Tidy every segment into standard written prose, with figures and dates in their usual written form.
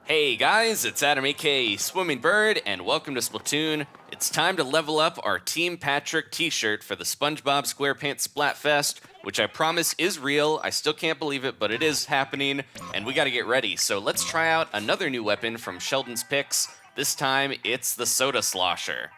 Hey guys, it's Adam aka Swimming Bird, and welcome to Splatoon. It's time to level up our Team Patrick t-shirt for the SpongeBob SquarePants Splatfest, which I promise is real. I still can't believe it, but it is happening, and we gotta get ready. So let's try out another new weapon from Sheldon's picks. This time, it's the Soda Slosher.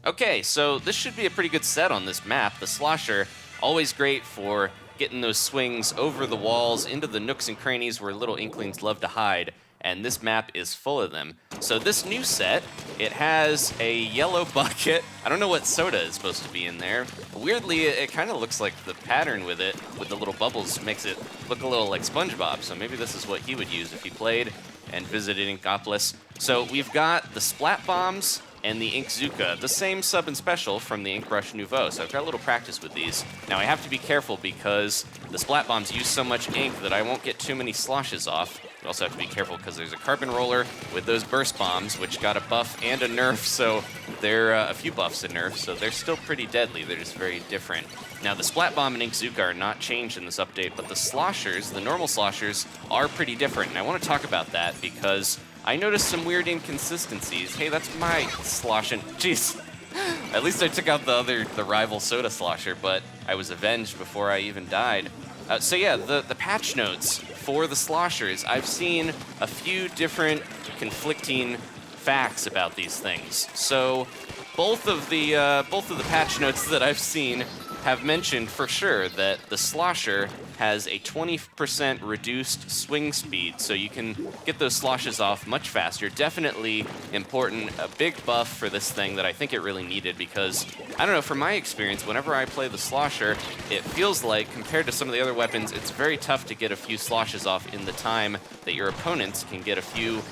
Okay, so this should be a pretty good set on this map. The Slosher, always great for getting those swings over the walls into the nooks and crannies where little Inklings love to hide, and this map is full of them. So this new set, it has a yellow bucket. I don't know what soda is supposed to be in there. Weirdly, it kind of looks like the pattern with it, with the little bubbles, makes it look a little like SpongeBob, so maybe this is what he would use if he played and visited Inkopolis. So we've got the Splat Bombs and the Ink Zuka, the same sub and special from the Ink Brush Nouveau. So I've got a little practice with these. Now I have to be careful because the Splat Bombs use so much ink that I won't get too many sloshes off. We also have to be careful because there's a Carbon Roller with those Burst Bombs, which got a buff and a nerf, so they're a few buffs and nerfs, so they're still pretty deadly. They're just very different. Now the Splat Bomb and Ink Zuka are not changed in this update, but the sloshers, the normal sloshers, are pretty different. And I want to talk about that because I noticed some weird inconsistencies. Hey, that's my sloshing. Jeez. At least I took out the rival soda slosher, but I was avenged before I even died. So yeah, the patch notes for the sloshers, I've seen a few different conflicting facts about these things. So both of the patch notes that I've seen have mentioned for sure that the slosher has a 20% reduced swing speed, so you can get those sloshes off much faster. Definitely important, a big buff for this thing that I think it really needed because, I don't know, from my experience, whenever I play the slosher, it feels like, compared to some of the other weapons, it's very tough to get a few sloshes off in the time that your opponents can get a few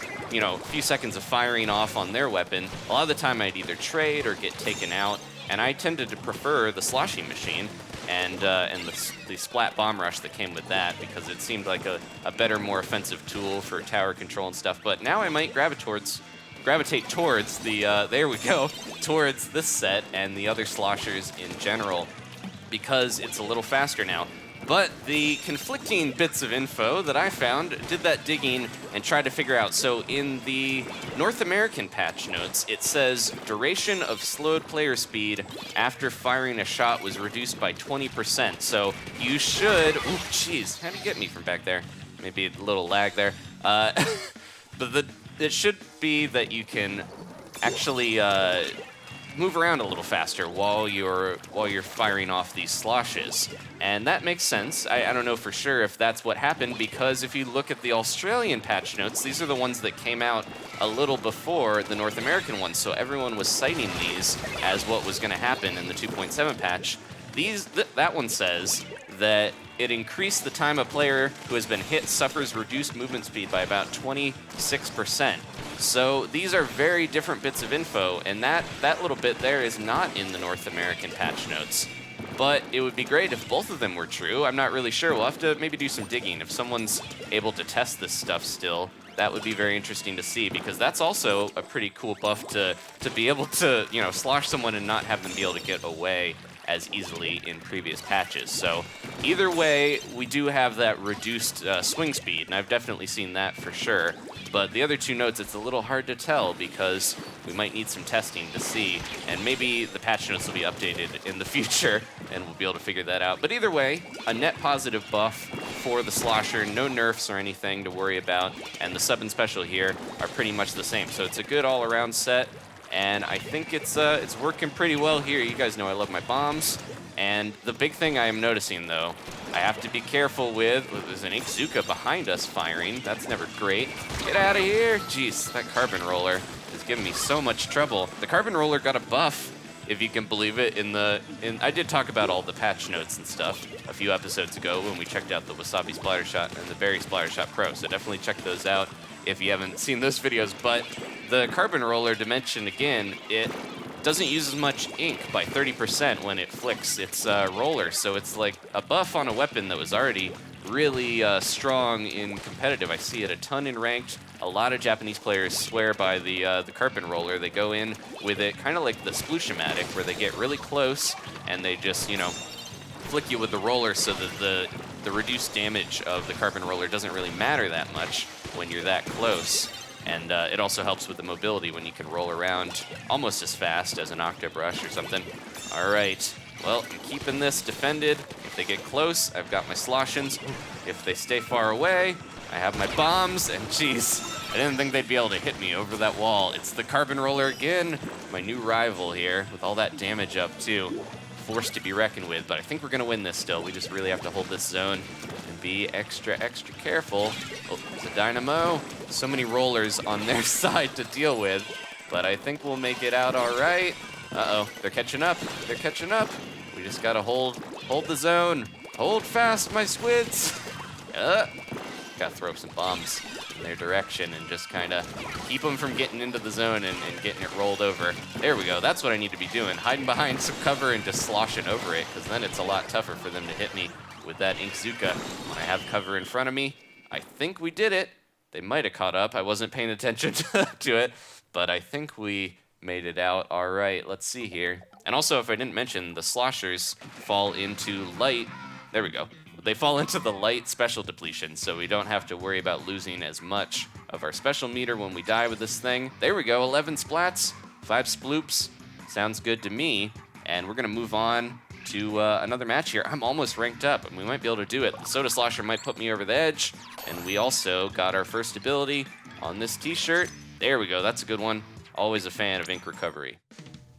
seconds of firing off on their weapon. A lot of the time I'd either trade or get taken out, and I tended to prefer the sloshing machine and the Splat Bomb Rush that came with that because it seemed like a better, more offensive tool for tower control and stuff. But now I might gravitate towards towards this set and the other sloshers in general because it's a little faster now. But the conflicting bits of info that I found, did that digging and tried to figure out. So in the North American patch notes, it says duration of slowed player speed after firing a shot was reduced by 20%. So you should, ooh, jeez, how'd you get me from back there? Maybe a little lag there. But it should be that you can actually move around a little faster while you're firing off these sloshes. And that makes sense. I don't know for sure if that's what happened because if you look at the Australian patch notes, these are the ones that came out a little before the North American ones, so everyone was citing these as what was going to happen in the 2.7 patch. That one says that it increased the time a player who has been hit suffers reduced movement speed by about 26%. So these are very different bits of info, and that little bit there is not in the North American patch notes. But it would be great if both of them were true. I'm not really sure. We'll have to maybe do some digging. If someone's able to test this stuff still, that would be very interesting to see because that's also a pretty cool buff to be able to, slosh someone and not have them be able to get away as easily in previous patches. So either way, we do have that reduced swing speed, and I've definitely seen that for sure. But the other two notes, it's a little hard to tell because we might need some testing to see, and maybe the patch notes will be updated in the future, and we'll be able to figure that out. But either way, a net positive buff for the slosher, no nerfs or anything to worry about, and the sub and special here are pretty much the same. So it's a good all-around set. And I think it's working pretty well here. You guys know I love my bombs. And the big thing I am noticing, though, I have to be careful with, there's an Ink Zuka behind us firing. That's never great. Get out of here. Jeez, that Carbon Roller is giving me so much trouble. The Carbon Roller got a buff, if you can believe it, I did talk about all the patch notes and stuff a few episodes ago when we checked out the Wasabi Splatter Shot and the Berry Splatter Shot Pro. So definitely check those out if you haven't seen those videos. But the Carbon Roller, to mention again, it doesn't use as much ink by 30% when it flicks its roller. So it's like a buff on a weapon that was already really strong in competitive. I see it a ton in ranked. A lot of Japanese players swear by the Carbon Roller. They go in with it kind of like the Splooshomatic, where they get really close and they just, flick you with the roller so that the reduced damage of the Carbon Roller doesn't really matter that much. when you're that close. And it also helps with the mobility when you can roll around almost as fast as an Octobrush or something. All right, well, I'm keeping this defended. If they get close, I've got my Sloshins. If they stay far away, I have my bombs, and geez, I didn't think they'd be able to hit me over that wall. It's the Carbon Roller again, my new rival here, with all that damage up too. Forced to be reckoned with, but I think we're gonna win this still. We just really have to hold this zone and be extra careful. Oh, there's a Dynamo. So many rollers on their side to deal with, but I think we'll make it out all right. Uh-oh, they're catching up. They're catching up. We just gotta hold the zone. Hold fast, my squids. Gotta throw some bombs in their direction and just kind of keep them from getting into the zone and getting it rolled over. There we go. That's what I need to be doing. Hiding behind some cover and just sloshing over it, because then it's a lot tougher for them to hit me with that Inkzuka when I have cover in front of me. I think we did it. They might have caught up. I wasn't paying attention to it, but I think we made it out all right. Let's see here. And also, if I didn't mention, the Sloshers fall into light. There we go. They fall into the light special depletion, so we don't have to worry about losing as much of our special meter when we die with this thing. There we go, 11 splats, 5 sploops. Sounds good to me. And we're gonna move on to another match here. I'm almost ranked up, and we might be able to do it. The Soda Slosher might put me over the edge, and we also got our first ability on this t-shirt. There we go, that's a good one. Always a fan of ink recovery.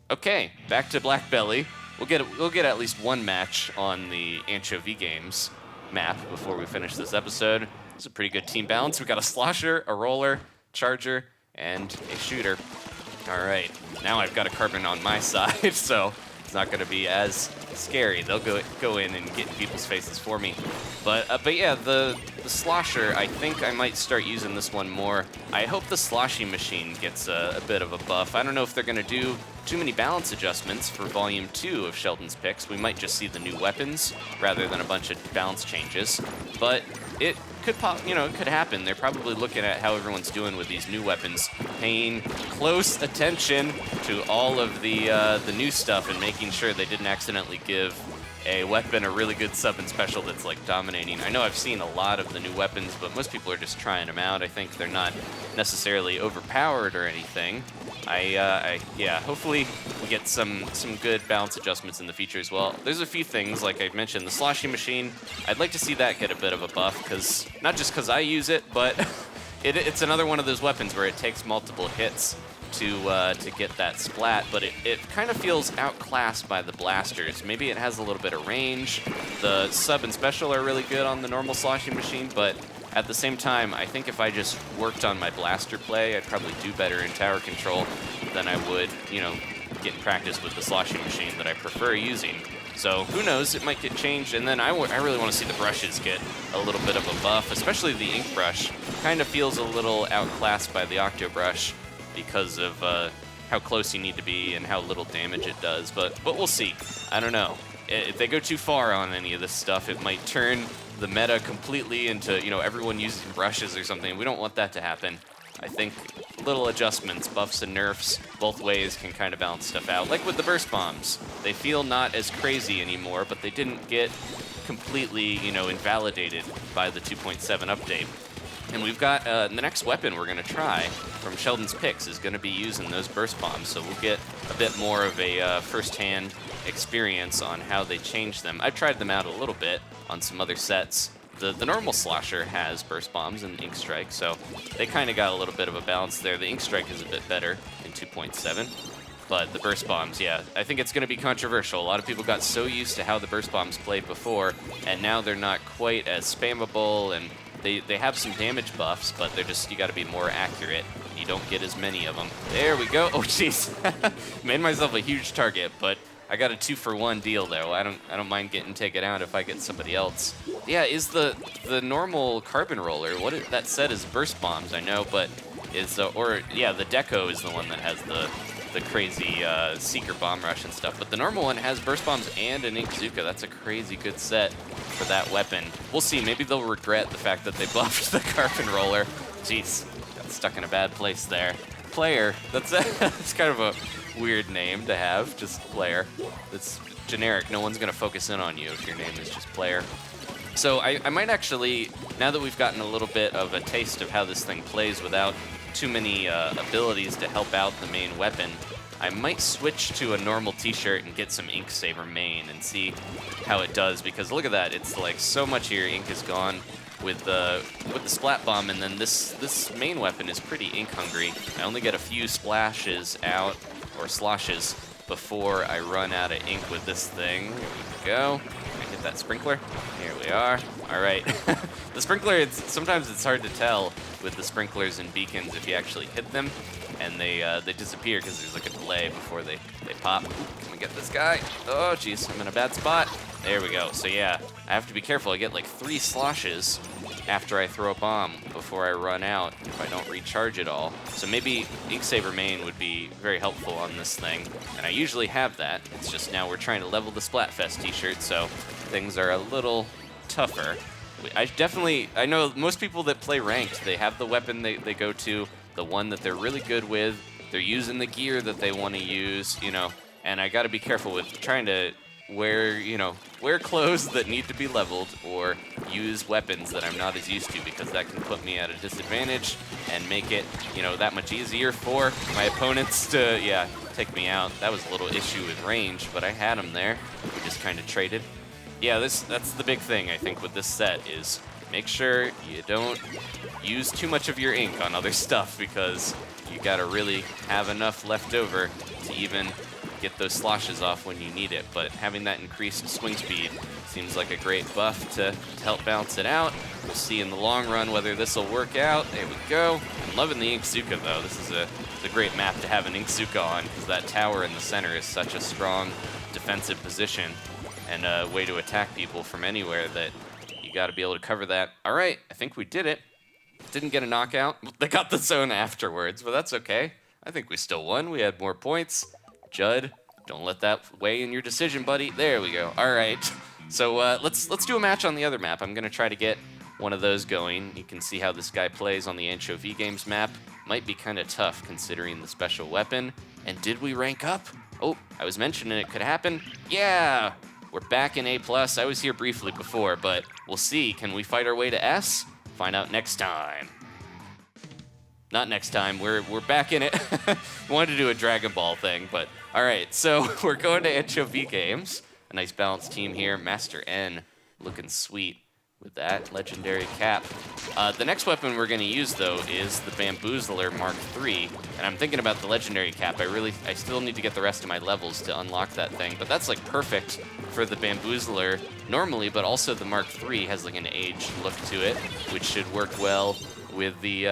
Okay, back to Blackbelly. We'll get at least one match on the Anchovy Games map before we finish this episode. It's a pretty good team balance. We got a Slosher, a Roller, Charger, and a Shooter. All right, now I've got a Carbon on my side, so it's not gonna be as scary. They'll go in and get in people's faces for me. But yeah, the Slosher, I think I might start using this one more. I hope the Sloshy machine gets a bit of a buff. I don't know if they're gonna do too many balance adjustments for Volume 2 of Sheldon's picks. We might just see the new weapons rather than a bunch of balance changes. But it could pop, it could happen. They're probably looking at how everyone's doing with these new weapons, paying close attention to all of the new stuff and making sure they didn't accidentally give a weapon a really good sub and special that's like dominating. I know I've seen a lot of the new weapons, but most people are just trying them out. I think they're not necessarily overpowered or anything. Yeah, hopefully we get some good balance adjustments in the future as well. There's a few things, like I mentioned, the Sloshy machine. I'd like to see that get a bit of a buff, because not just because I use it, but it's another one of those weapons where it takes multiple hits to get that splat, but it kind of feels outclassed by the blasters. Maybe it has a little bit of range. The sub and special are really good on the normal Sloshy machine, but at the same time, I think if I just worked on my blaster play, I'd probably do better in tower control than I would, get in practice with the Sloshy machine that I prefer using. So who knows, it might get changed. And then I really want to see the brushes get a little bit of a buff, especially the ink brush. Kind of feels a little outclassed by the Octobrush because of how close you need to be and how little damage it does. But we'll see. I don't know. If they go too far on any of this stuff, it might turn the meta completely into, everyone using brushes or something. We don't want that to happen. I think little adjustments, buffs and nerfs, both ways can kind of balance stuff out. Like with the burst bombs. They feel not as crazy anymore, but they didn't get completely, invalidated by the 2.7 update. And we've got the next weapon we're going to try from Sheldon's picks is going to be using those burst bombs. So we'll get a bit more of a first-hand experience on how they change them. I've tried them out a little bit on some other sets. The normal Slosher has burst bombs and Ink Strike, so they kind of got a little bit of a balance there. The Ink Strike is a bit better in 2.7, but the burst bombs, yeah, I think it's going to be controversial. A lot of people got so used to how the burst bombs played before, and now they're not quite as spammable, and they have some damage buffs, but they're just, you got to be more accurate. You don't get as many of them. There we go. Oh, jeez. Made myself a huge target, but I got a 2-for-1 deal though. I don't mind getting taken out if I get somebody else. Yeah, is the normal Carbon Roller, that set is burst bombs, I know, but is the Deco is the one that has the crazy Seeker Bomb Rush and stuff. But the normal one has burst bombs and an Inkzuka. That's a crazy good set for that weapon. We'll see, maybe they'll regret the fact that they buffed the Carbon Roller. Jeez, got stuck in a bad place there. Player, that's kind of a weird name to have, just Player. It's generic. No one's gonna focus in on you if your name is just Player. So I might actually, now that we've gotten a little bit of a taste of how this thing plays without too many abilities to help out the main weapon, I might switch to a normal t-shirt and get some Ink Saber main and see how it does, because look at that, it's like so much of your ink is gone with the Splat Bomb, and then this main weapon is pretty ink hungry. I only get a few splashes out, or sloshes, before I run out of ink with this thing. Here we go. Can I hit that sprinkler? Here we are. All right. The sprinkler, sometimes it's hard to tell with the sprinklers and beacons if you actually hit them, and they disappear because there's like a delay before they pop. Can we get this guy? Oh, jeez, I'm in a bad spot. There we go. So yeah, I have to be careful. I get like 3 sloshes after I throw a bomb before I run out if I don't recharge it all. So maybe Ink Saber main would be very helpful on this thing, and I usually have that. It's just now we're trying to level the Splatfest t-shirt, so things are a little tougher. I know most people that play ranked, they have the weapon they go to, the one that they're really good with. They're using the gear that they want to use, you know, and I got to be careful with trying to wear clothes that need to be leveled or use weapons that I'm not as used to, because that can put me at a disadvantage and make it, that much easier for my opponents to, take me out. That was a little issue with range, but I had him there. We just kind of traded. Yeah, that's the big thing, I think, with this set is make sure you don't use too much of your ink on other stuff, because you gotta really have enough left over to even get those sloshes off when you need it. But having that increased swing speed seems like a great buff to help balance it out. We'll see in the long run whether this will work out. There we go. I'm loving the Inkzuka though. This is a great map to have an Inkzuka on, because that tower in the center is such a strong defensive position and a way to attack people from anywhere that you got to be able to cover that. All right, I think we did it. Didn't get a knockout. They got the zone afterwards, but that's okay. I think we still won. We had more points. Judd, don't let that weigh in your decision, buddy. There we go. All right. So let's do a match on the other map. I'm going to try to get one of those going. You can see how this guy plays on the Anchovy Games map. Might be kind of tough considering the special weapon. And did we rank up? Oh, I was mentioning it could happen. Yeah, we're back in A+. I was here briefly before, but we'll see. Can we fight our way to S? Find out next time. Not next time, we're back in it. Wanted to do a Dragon Ball thing, but all right, so we're going to Anchovy Games. A nice balanced team here. Master N looking sweet with that legendary cap. The next weapon we're gonna use though is the Bamboozler Mark III, and I'm thinking about the legendary cap. I still need to get the rest of my levels to unlock that thing, but that's like perfect for the Bamboozler normally, but also the Mark III has like an aged look to it, which should work well with the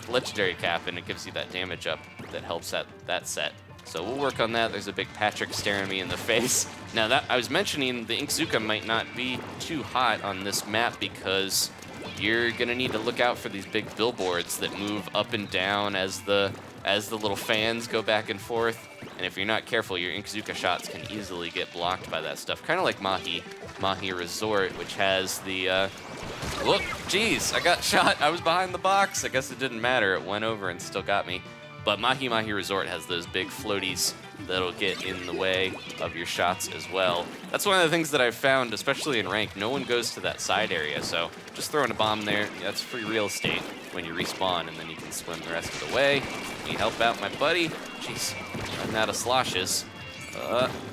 legendary cap, and it gives you that damage up that helps that set. So we'll work on that. There's a big Patrick staring me in the face. Now that I was mentioning, the Inkzuka might not be too hot on this map because you're gonna need to look out for these big billboards that move up and down as the little fans go back and forth. And if you're not careful, your Inkzuka shots can easily get blocked by that stuff. Kind of like Mahi Resort, which has the, whoop, geez, I got shot. I was behind the box. I guess it didn't matter. It went over and still got me. But Mahi Resort has those big floaties that'll get in the way of your shots as well. That's one of the things that I've found, especially in rank. No one goes to that side area, so just throwing a bomb there, that's free real estate when you respawn, and then you can swim the rest of the way. Let me help out my buddy. Jeez, running out of sloshes.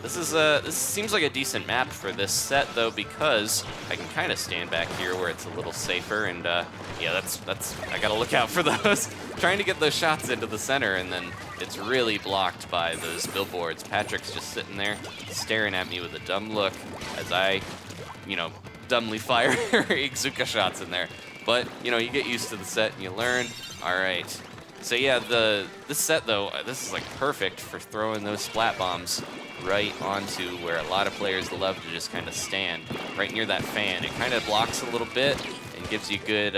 This seems like a decent map for this set though, because I can kind of stand back here where it's a little safer, and yeah, that's I gotta look out for those. Trying to get those shots into the center, and then it's really blocked by those billboards. Patrick's just sitting there staring at me with a dumb look as I, dumbly fire Inkzuka shots in there. But you get used to the set and you learn. All right. So yeah, this set though, this is like perfect for throwing those splat bombs right onto where a lot of players love to just kind of stand, right near that fan. It kind of blocks a little bit and gives you good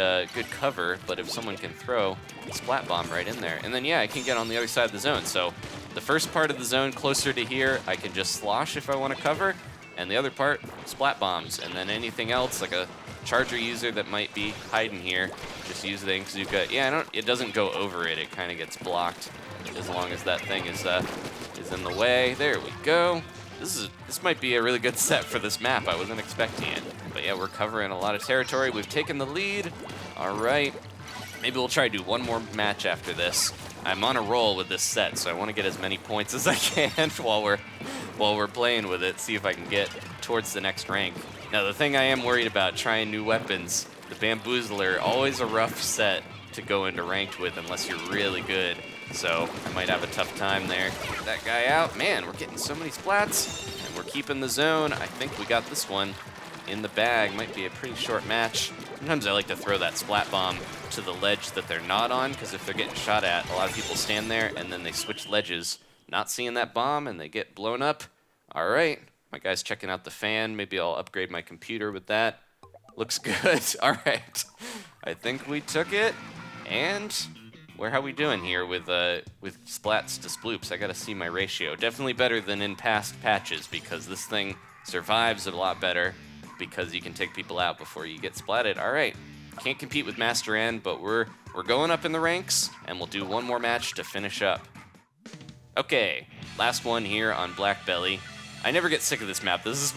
cover, but if someone can throw a splat bomb right in there, and then yeah, I can get on the other side of the zone. So the first part of the zone closer to here, I can just slosh if I want to cover, and the other part, splat bombs, and then anything else like a charger user that might be hiding here, just use the Inkzuka. Yeah, it doesn't go over it. It kind of gets blocked as long as that thing is in the way. There we go. This might be a really good set for this map. I wasn't expecting it. But yeah, we're covering a lot of territory. We've taken the lead. All right. Maybe we'll try to do one more match after this. I'm on a roll with this set, so I want to get as many points as I can while we're playing with it, see if I can get towards the next rank. Now, the thing I am worried about, trying new weapons, the Bamboozler, always a rough set to go into ranked with unless you're really good. So I might have a tough time there. Get that guy out. Man, we're getting so many splats, and we're keeping the zone. I think we got this one in the bag. Might be a pretty short match. Sometimes I like to throw that splat bomb to the ledge that they're not on, because if they're getting shot at, a lot of people stand there and then they switch ledges, not seeing that bomb, and they get blown up. All right, my guy's checking out the fan. Maybe I'll upgrade my computer with that. Looks good. All right, I think we took it. And how are we doing here with splats to sploops? I gotta see my ratio. Definitely better than in past patches, because this thing survives a lot better because you can take people out before you get splatted. All right, can't compete with Master N, but we're going up in the ranks, and we'll do one more match to finish up. Okay, last one here on Blackbelly. I never get sick of this map. This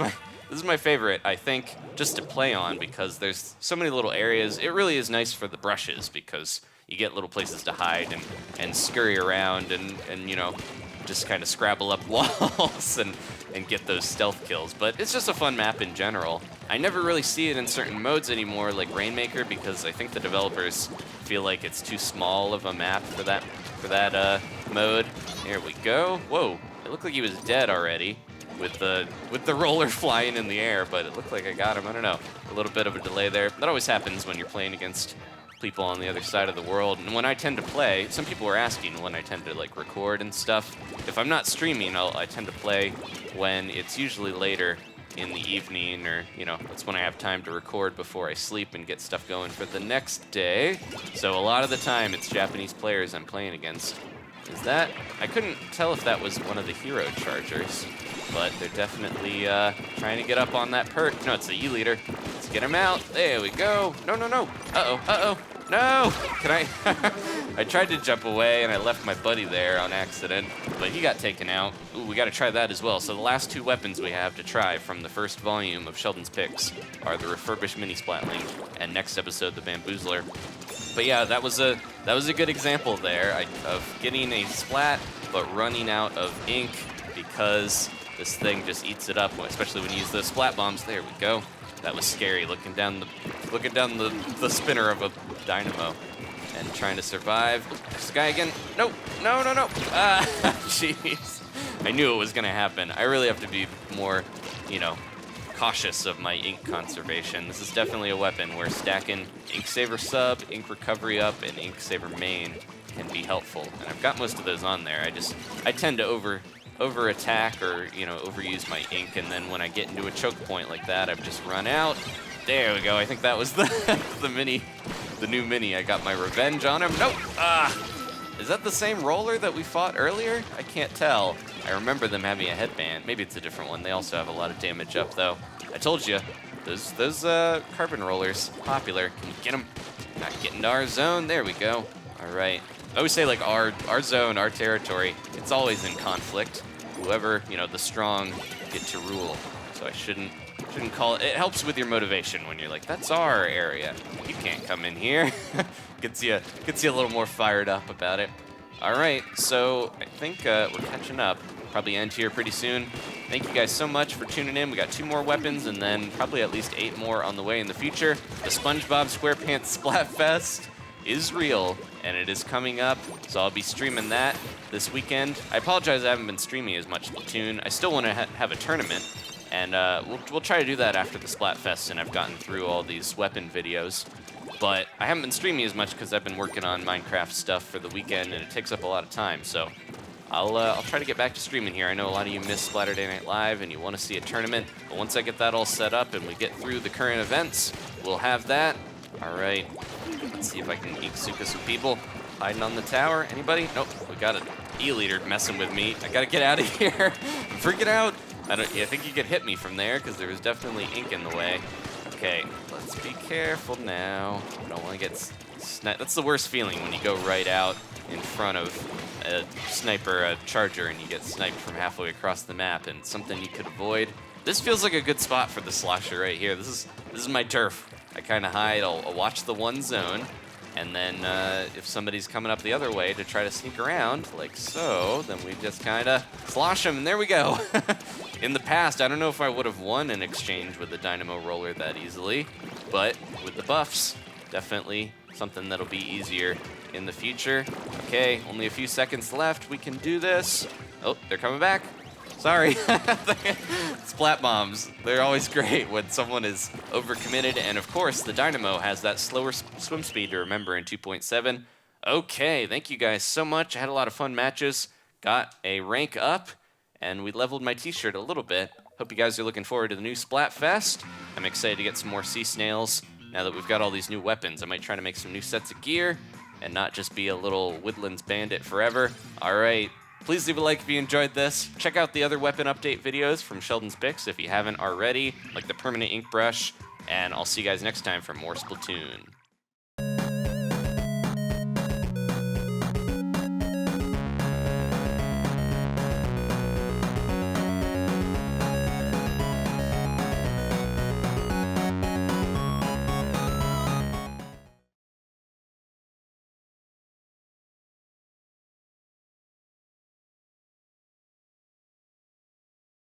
is my favorite, I think, just to play on, because there's so many little areas. It really is nice for the brushes, because you get little places to hide and scurry around and you know, just kind of scrabble up walls and get those stealth kills. But it's just a fun map in general. I never really see it in certain modes anymore, like Rainmaker, because I think the developers feel like it's too small of a map for that mode. There we go. Whoa, it looked like he was dead already with the roller flying in the air, but it looked like I got him. I don't know, a little bit of a delay there. That always happens when you're playing against people on the other side of the world. And when I tend to play, some people were asking when I tend to like record and stuff. If I'm not streaming, I tend to play when it's usually later in the evening, or you know, that's when I have time to record before I sleep and get stuff going for the next day. So a lot of the time it's Japanese players I'm playing against. Is that? I couldn't tell if that was one of the hero chargers, but they're definitely trying to get up on that perk. No, it's the E-leader. Let's get him out. There we go. No, no, no. Uh-oh, uh-oh. No! Can I? I tried to jump away, and I left my buddy there on accident, but he got taken out. Ooh, we got to try that as well. So the last two weapons we have to try from the first volume of Sheldon's Picks are the refurbished mini Splatling, and next episode, the Bamboozler. But yeah, that was a good example there of getting a splat, but running out of ink because this thing just eats it up, especially when you use those splat bombs. There we go. That was scary, looking down the spinner of a dynamo and trying to survive. This guy again. No, no, no, no. Ah, jeez. I knew it was gonna happen. I really have to be more, you know, cautious of my ink conservation. This is definitely a weapon where stacking Ink Saver sub, Ink Recovery up, and Ink Saver main can be helpful. And I've got most of those on there. I tend to over attack, or you know, overuse my ink, and then when I get into a choke point like that, I've just run out. There we go. I think that was the new mini. I got my revenge on him. Nope. Is that the same roller that we fought earlier? I can't tell. I remember them having a headband. Maybe it's a different one. They also have a lot of damage up, though. I told you, those carbon rollers, popular. Can we get them? Not getting to our zone. There we go. All right. I always say, like, our zone, our territory, it's always in conflict. Whoever, you know, the strong get to rule. So I shouldn't call it. It helps with your motivation when you're like, that's our area. You can't come in here. Gets you a little more fired up about it. All right, so I think we're catching up. Probably end here pretty soon. Thank you guys so much for tuning in. We got 2 more weapons and then probably at least 8 more on the way in the future. The SpongeBob SquarePants Splatfest is real, and it is coming up, so I'll be streaming that this weekend. I apologize I haven't been streaming as much Splatoon. I still want to have a tournament, and we'll try to do that after the Splatfest, and I've gotten through all these weapon videos. But I haven't been streaming as much because I've been working on Minecraft stuff for the weekend, and it takes up a lot of time, so I'll try to get back to streaming here. I know a lot of you miss Splatterday Night Live and you want to see a tournament, but once I get that all set up and we get through the current events, we'll have that. All right, let's see if I can Ikusuka some people hiding on the tower. Anybody? Nope, we got an E-leader messing with me. I gotta get out of here. I'm freaking out. I think you could hit me from there because there was definitely ink in the way. Okay, let's be careful now. I don't want to get sniped. That's the worst feeling when you go right out in front of a sniper, a charger, and you get sniped from halfway across the map, and something you could avoid. This feels like a good spot for the Slosher right here. This is my turf. I kind of hide. I'll watch the one zone, and then if somebody's coming up the other way to try to sneak around, like so, then we just kind of slosh them, and there we go. In the past, I don't know if I would have won an exchange with the Dynamo Roller that easily, but with the buffs, definitely something that'll be easier in the future. Okay, only a few seconds left. We can do this. Oh, they're coming back. Sorry. Splat bombs. They're always great when someone is overcommitted. And of course, the Dynamo has that slower swim speed to remember in 2.7. Okay, thank you guys so much. I had a lot of fun matches. Got a rank up, and we leveled my t-shirt a little bit. Hope you guys are looking forward to the new Splatfest. I'm excited to get some more sea snails now that we've got all these new weapons. I might try to make some new sets of gear and not just be a little Woodlands bandit forever. All right. Please leave a like if you enjoyed this. Check out the other weapon update videos from Sheldon's Picks if you haven't already, like the permanent ink brush, and I'll see you guys next time for more Splatoon.